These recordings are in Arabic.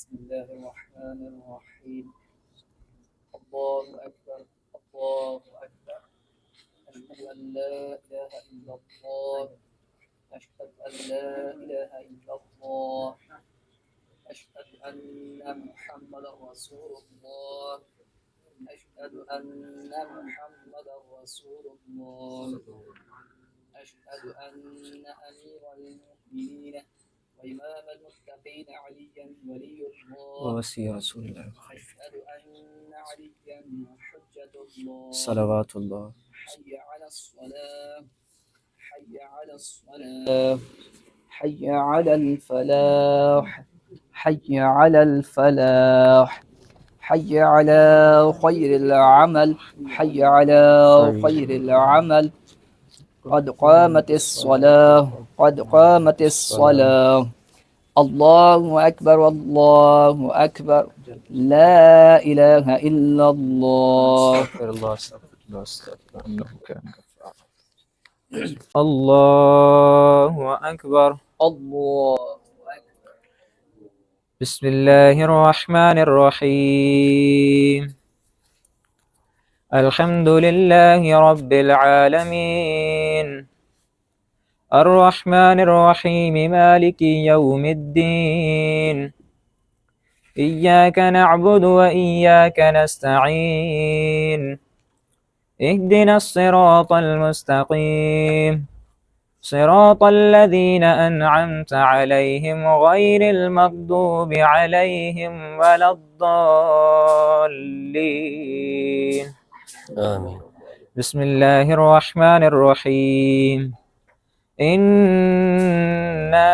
بسم الله الرحمن الرحيم. الله أكبر. الله أكبر. أشهد أن لا إله إلا الله. أشهد أن لا إله إلا الله. أشهد أن محمدا رسول الله. أشهد أن محمدا رسول الله. أشهد أن أمير المؤمنين وإمام المتقين عليا ولي الله ووصي رسول الله أشهد أن عليا حجة الله. صلوات الله. حي على الصلاة. حي على الصلاة. حي على الفلاح. حي على الفلاح. حي على خير العمل. حي على خير العمل. قد قامت الصلاة. قد قامت الصلاة. الله أكبر. الله أكبر. لا إله إلا الله. استغفر الله استغفر الله استغفر الله إنه كان غفارا. الله أكبر. الله أكبر. بسم الله الرحمن الرحيم. الحمد لله رب العالمين الرحمن الرحيم مالك يوم الدين إياك نعبد وإياك نستعين اهدنا الصراط المستقيم صراط الذين أنعمت عليهم غير المغضوب عليهم ولا الضالين آمين. بسم الله الرحمن الرحيم إنا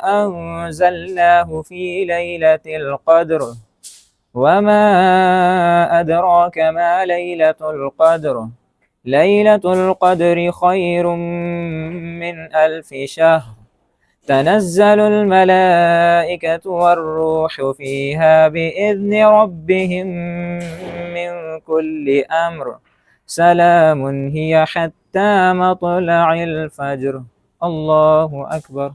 أنزلناه في ليلة القدر وما أدراك ما ليلة القدر ليلة القدر خير من 1000 شهر تنزل الملائكة والروح فيها بإذن ربهم من كل أمر سلام هي حتى مطلع الفجر. الله أكبر.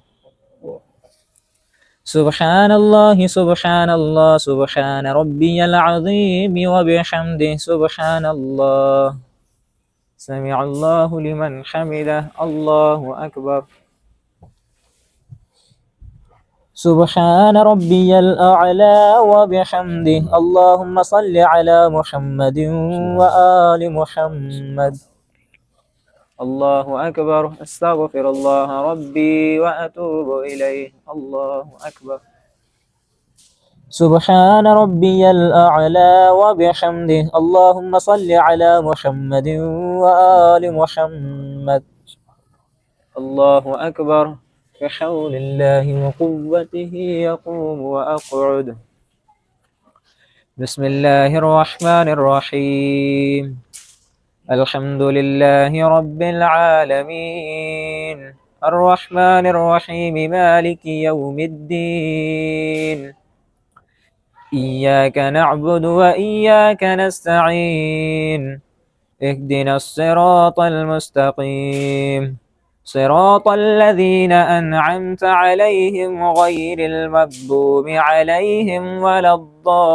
سبحان الله سبحان الله سبحان ربي العظيم وبحمده سبحان الله سمع الله لمن حمده. الله أكبر. سبحان ربي الأعلى وبحمده. اللهم صل على محمد وآل محمد. الله أكبر. أستغفر الله ربي وأتوب إليه. الله أكبر. سبحان ربي الأعلى وبحمده. اللهم صل على محمد وآل محمد. الله أكبر. بحول الله وقوته يقوم وأقعد. بسم الله الرحمن الرحيم. الحمد لله رب العالمين الرحمن الرحيم مالك يوم الدين إياك نعبد وإياك نستعين اهدنا الصراط المستقيم صراط الذين أنعمت عليهم غير المغضوب عليهم ولا الضالين.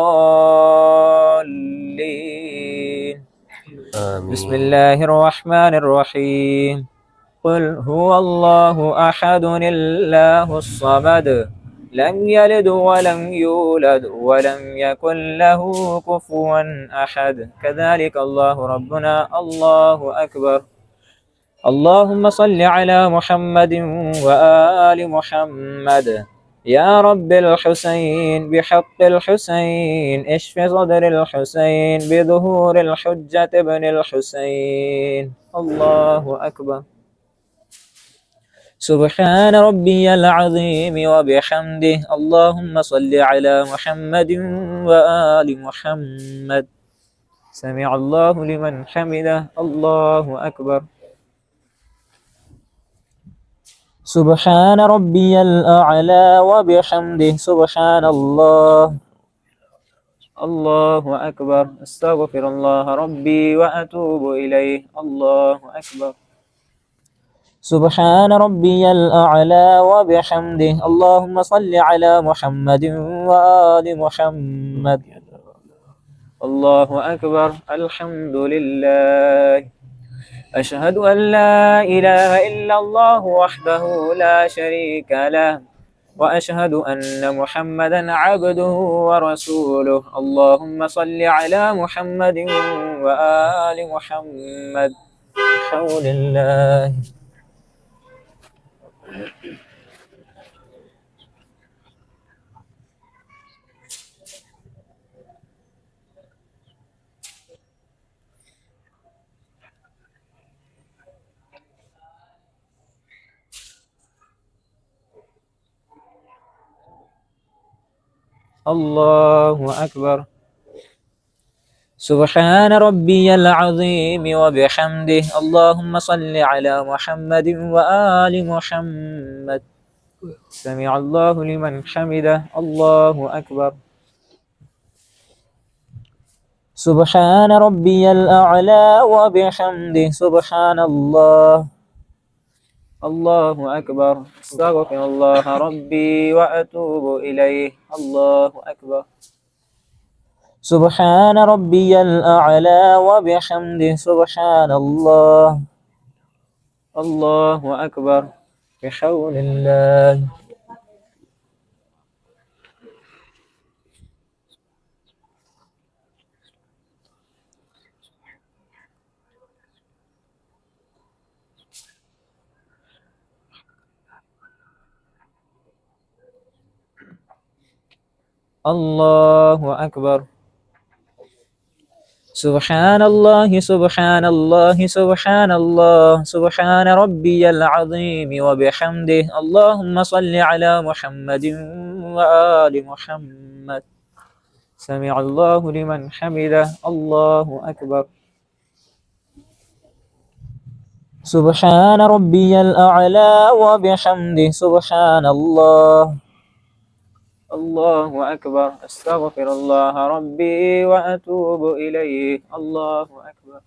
آمين. بسم الله الرحمن الرحيم. قل هو الله أحد الله الصمد لم يلد ولم يولد ولم يكن له كفوا أحد. كذلك الله ربنا. الله أكبر. اللهم صل على محمد وآل محمد. يا رب الحسين بحق الحسين اشف صدر الحسين بظهور الحجة ابن الحسين. الله أكبر. سبحان ربي العظيم وبحمده. اللهم صل على محمد وآل محمد. سمع الله لمن حمده. الله أكبر. سبحان ربي الأعلى وبحمده سبحان الله. الله أكبر. أستغفر الله ربي وأتوب إليه. الله أكبر. سبحان ربي الأعلى وبحمده. اللهم صل على محمد وآل محمد. الله أكبر. الحمد لله. أشهد أن لا إله إلا الله وحده لا شريك له، وأشهد أن محمدا عبده ورسوله. اللهم صل على محمد وآل محمد بحول الله. الله أكبر. سبحان ربي العظيم وبحمده. اللهم صل على محمد وآل محمد. سمع الله لمن حمده. الله أكبر. سبحان ربي الأعلى وبحمده. سبحان الله. الله أكبر. استغفر الله ربي وأتوب إليه. الله أكبر. سبحان ربي الأعلى وبحمده. سبحان الله. الله أكبر. بحول الله. الله أكبر. سبحان الله. سبحان الله. سبحان الله. سبحان ربي العظيم وبحمده. اللهم صل على محمد وآل محمد. سمع الله لمن حمده. الله أكبر. سبحان ربي الأعلى وبحمده. سبحان الله. الله أكبر. استغفر الله ربي وأتوب إليه. الله أكبر.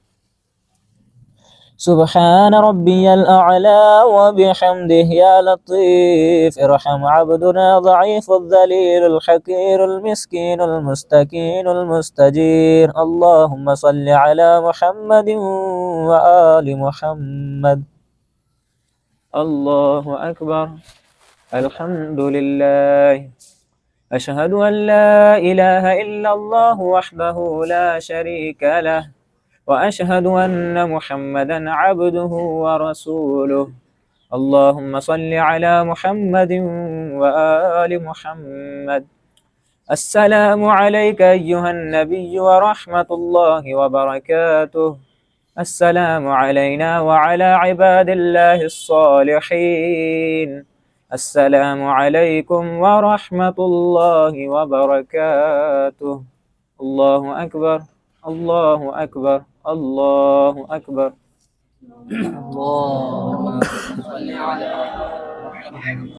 سبحان ربي الأعلى وبحمده. يا لطيف ارحم عبدنا ضعيف الذليل الحقير المسكين المستكين المستجير. اللهم صل على محمد وآل محمد. الله أكبر. الحمد لله. أشهد أن لا إله إلا الله وحده لا شريك له، وأشهد أن محمدا عبده ورسوله. اللهم صل على محمد وآل محمد. السلام عليك أيها النبي ورحمة الله وبركاته. السلام علينا وعلى عباد الله الصالحين. السلام عليكم ورحمة الله وبركاته. الله أكبر. الله أكبر. الله أكبر. اللهم صل على محمد